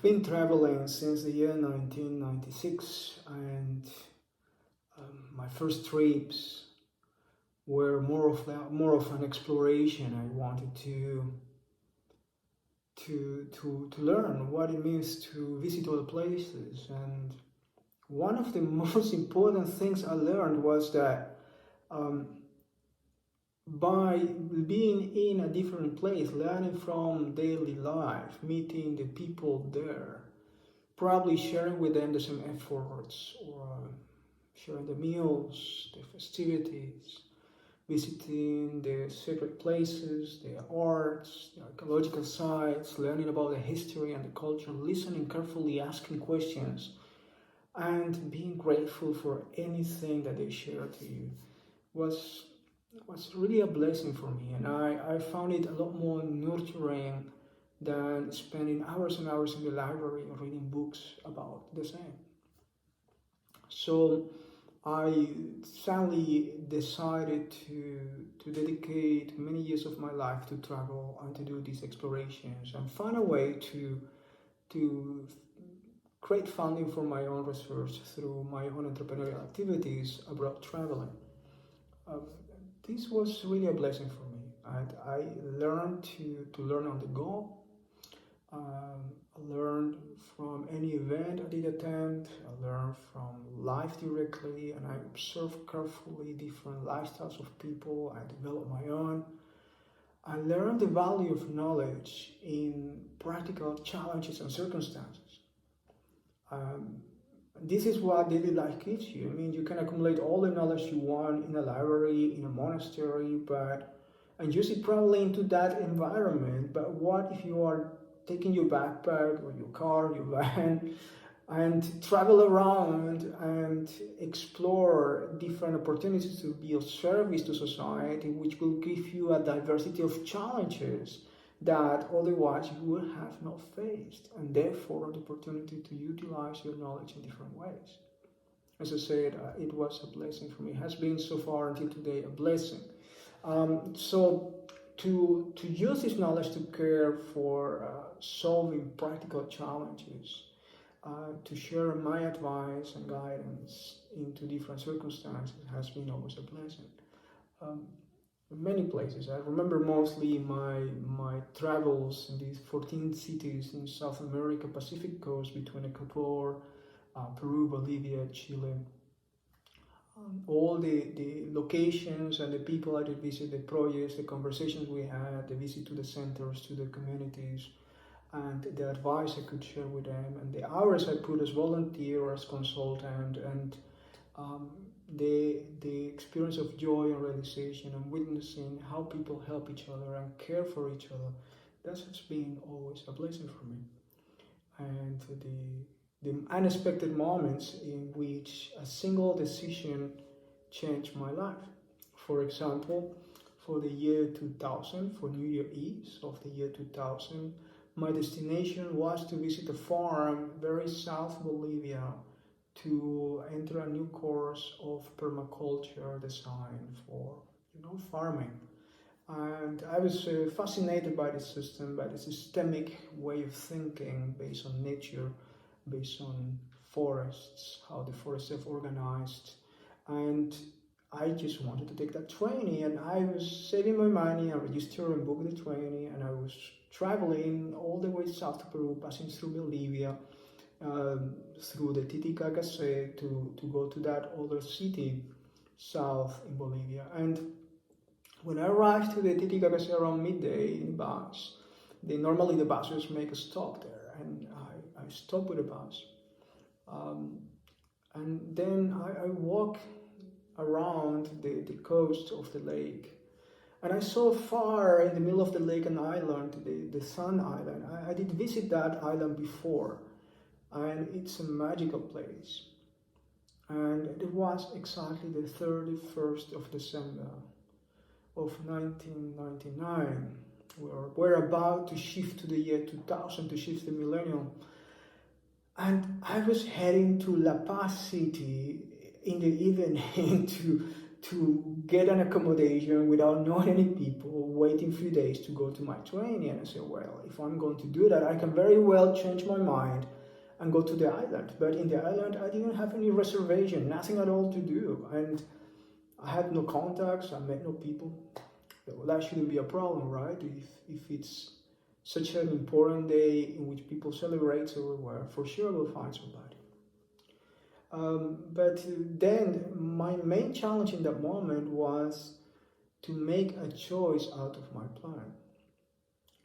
I've been traveling since the year 1996, and my first trips were more of an exploration. I wanted to learn what it means to visit other places, and one of the most important things I learned was that um, by being in a different place, learning from daily life, meeting the people there, probably sharing with them the same efforts, or sharing the meals, the festivities, visiting the sacred places, the arts, the archaeological sites, learning about the history and the culture, listening carefully, asking questions, and being grateful for anything that they share to you was really a blessing for me. And I found it a lot more nurturing than spending hours and hours in the library reading books about the same. So I sadly decided to dedicate many years of my life to travel and to do these explorations and find a way to create funding for my own research through my own entrepreneurial activities abroad traveling. Um, this was really a blessing for me, and I learned to learn on the go. I learned from any event I did attend. I learned from life directly, and I observed carefully different lifestyles of people. I developed my own. I learned the value of knowledge in practical challenges and circumstances. Um, this is what daily life gives you. I mean, you can accumulate all the knowledge you want in a library, in a monastery, and use it probably into that environment. But what if you are taking your backpack or your car, your van, and travel around and explore different opportunities to be of service to society, which will give you a diversity of challenges that otherwise you would have not faced, and therefore the opportunity to utilize your knowledge in different ways. As I said, it was a blessing for me. It has been so far until today a blessing. So to use this knowledge to care for solving practical challenges, to share my advice and guidance into different circumstances has been always a blessing. Um, Many places. I remember mostly my travels in these 14 cities in South America, Pacific coast between Ecuador, Peru, Bolivia, Chile. All the locations and the people I did visit, the projects, the conversations we had, the visit to the centers, to the communities, and the advice I could share with them, and the hours I put as volunteer or as consultant, and um, the experience of joy and realization and witnessing how people help each other and care for each other. That has been always a blessing for me. And the unexpected moments in which a single decision changed my life. For example, for the year 2000, for New Year Eve of the year 2000, my destination was to visit a farm very south Bolivia to enter a new course of permaculture design for farming. And I was fascinated by the system, by the systemic way of thinking based on nature, based on forests, how the forests have organized. And I just wanted to take that training, and I was saving my money. I registered and booked the training, and I was traveling all the way south to Peru, passing through Bolivia, through the Titicaca to go to that other city south in Bolivia. And when I arrived to the Titicaca around midday in the bus, normally the buses make a stop there, and I stopped with the bus. And then I walk around the coast of the lake, and I saw far in the middle of the lake an island, the Sun Island. I did visit that island before, and it's a magical place. And it was exactly the 31st of December of 1999. We're about to shift to the year 2000, to shift the millennium. And I was heading to La Paz City in the evening to get an accommodation without knowing any people, waiting a few days to go to my training. And I said, well, if I'm going to do that, I can very well change my mind and go to the island. But in the island, I didn't have any reservation, nothing at all to do. And I had no contacts, I met no people. Well, that shouldn't be a problem, right? If it's such an important day in which people celebrate everywhere, for sure we'll find somebody. But then my main challenge in that moment was to make a choice out of my plan.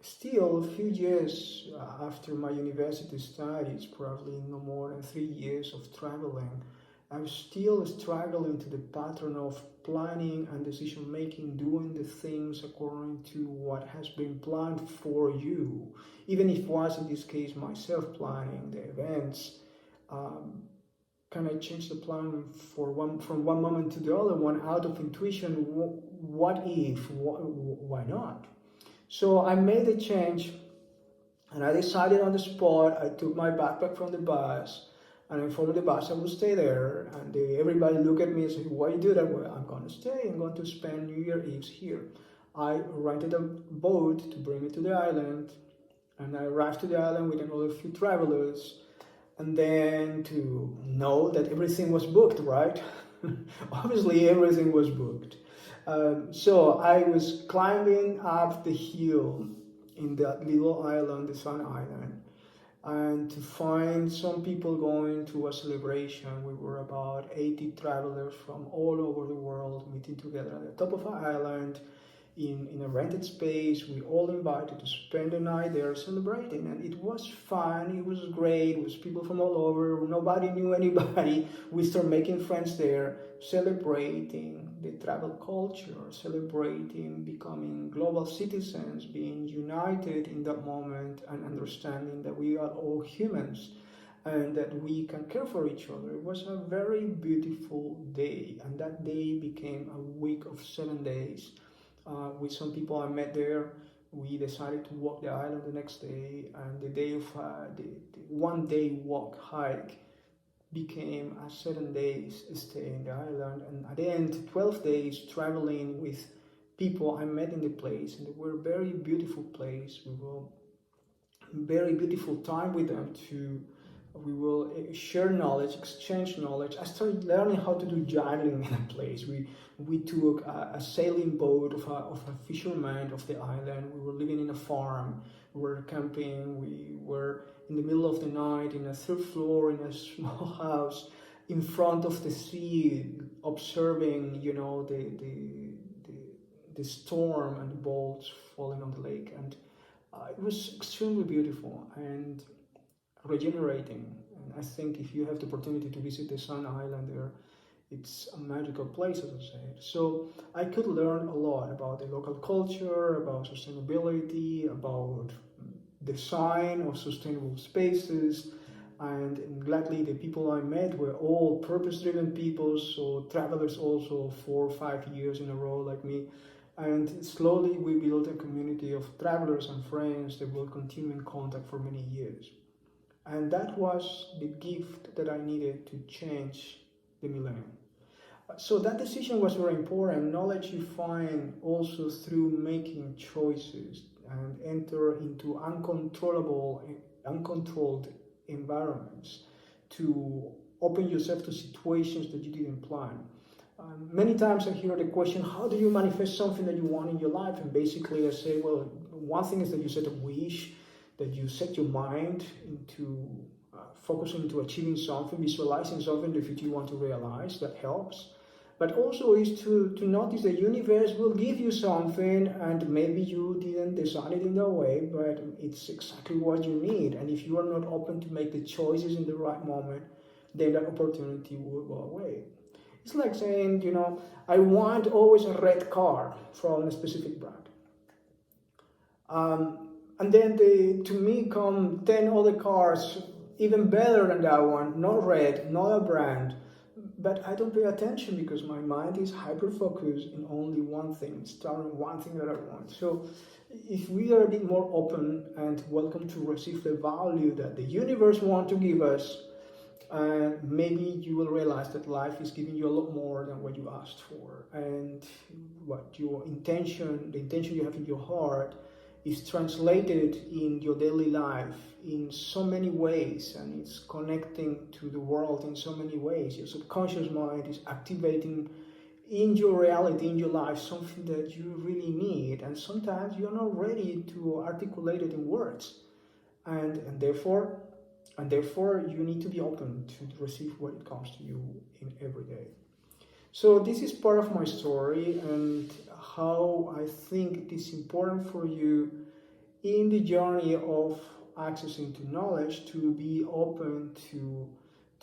Still, a few years after my university studies, probably no more than 3 years of traveling, I'm still struggling to the pattern of planning and decision making, doing the things according to what has been planned for you. Even if it was, in this case, myself planning the events, can I change the plan from one moment to the other one out of intuition? What if? Why not? So I made the change, and I decided on the spot. I took my backpack from the bus, and I informed the bus I would stay there. And everybody looked at me and said, why you do that? Well, I'm going to stay. I'm going to spend New Year Eve here. I rented a boat to bring me to the island, and I arrived to the island with another few travelers. And then to know that everything was booked, right? Obviously, everything was booked. So I was climbing up the hill in that little island, the Sun Island, and to find some people going to a celebration. We were about 80 travelers from all over the world meeting together at the top of an island in a rented space. We all invited to spend the night there celebrating, and it was fun. It was great. It was people from all over. Nobody knew anybody. We started making friends there, celebrating the travel culture, celebrating becoming global citizens, being united in that moment, and understanding that we are all humans and that we can care for each other. It was a very beautiful day, and that day became a week of 7 days. With some people I met there, we decided to walk the island the next day, and the day of the 1 day walk hike became a 7 days stay in the island, and at the end 12 days traveling with people I met in the place, and they were a very beautiful place. We will very beautiful time with them we will share knowledge, exchange knowledge. I started learning how to do juggling in a place. We took a sailing boat of a fisherman of the island. We were living in a farm. We were camping. We were in the middle of the night in a third floor in a small house in front of the sea, observing, the storm and the bolts falling on the lake. And it was extremely beautiful and regenerating. And I think if you have the opportunity to visit the Sun Island there, it's a magical place, as I said. So I could learn a lot about the local culture, about sustainability, about design of sustainable spaces, and gladly the people I met were all purpose-driven people, so travelers also 4 or 5 years in a row like me. And slowly we built a community of travelers and friends that will continue in contact for many years. And that was the gift that I needed to change the millennium. So that decision was very important. Knowledge you find also through making choices and enter into uncontrolled environments to open yourself to situations that you didn't plan. Many times I hear the question, how do you manifest something that you want in your life? And basically I say, well, one thing is that you set a wish, that you set your mind into focusing into achieving something, visualizing something that you want to realize. That helps. But also is to notice the universe will give you something, and maybe you didn't design it in that way, but it's exactly what you need. And if you are not open to make the choices in the right moment, then that opportunity will go away. It's like saying, I want always a red car from a specific brand. And then to me come 10 other cars even better than that one, not red, not a brand. But I don't pay attention because my mind is hyper-focused in only one thing, starting one thing that I want. So if we are a bit more open and welcome to receive the value that the universe wants to give us, maybe you will realize that life is giving you a lot more than what you asked for. And what your intention, the intention you have in your heart, is translated in your daily life in so many ways, and it's connecting to the world in so many ways. Your subconscious mind is activating in your reality, in your life, something that you really need, and sometimes you're not ready to articulate it in words, and therefore you need to be open to receive what it comes to you in every day. So this is part of my story and how I think it is important for you in the journey of accessing to knowledge to be open to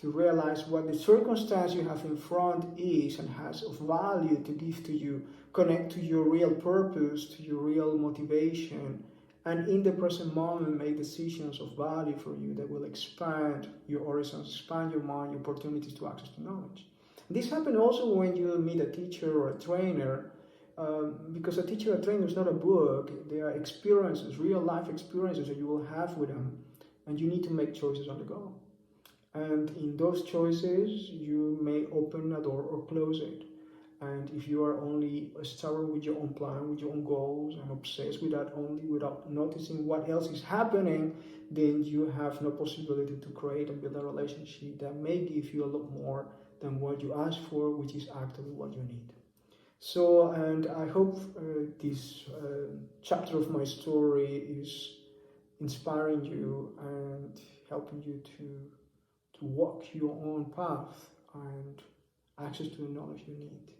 realize what the circumstance you have in front is and has of value to give to you, connect to your real purpose, to your real motivation, and in the present moment make decisions of value for you that will expand your horizons, expand your mind, your opportunities to access to knowledge. This happens also when you meet a teacher or a trainer, because a teacher or a trainer is not a book. They are experiences, real life experiences that you will have with them, and you need to make choices on the go. And in those choices, you may open a door or close it. And if you are only stubborn with your own plan, with your own goals, and obsessed with that only without noticing what else is happening, then you have no possibility to create and build a relationship that may give you a lot more than what you ask for, which is actually what you need. So, and I hope this chapter of my story is inspiring you and helping you to walk your own path and access to the knowledge you need.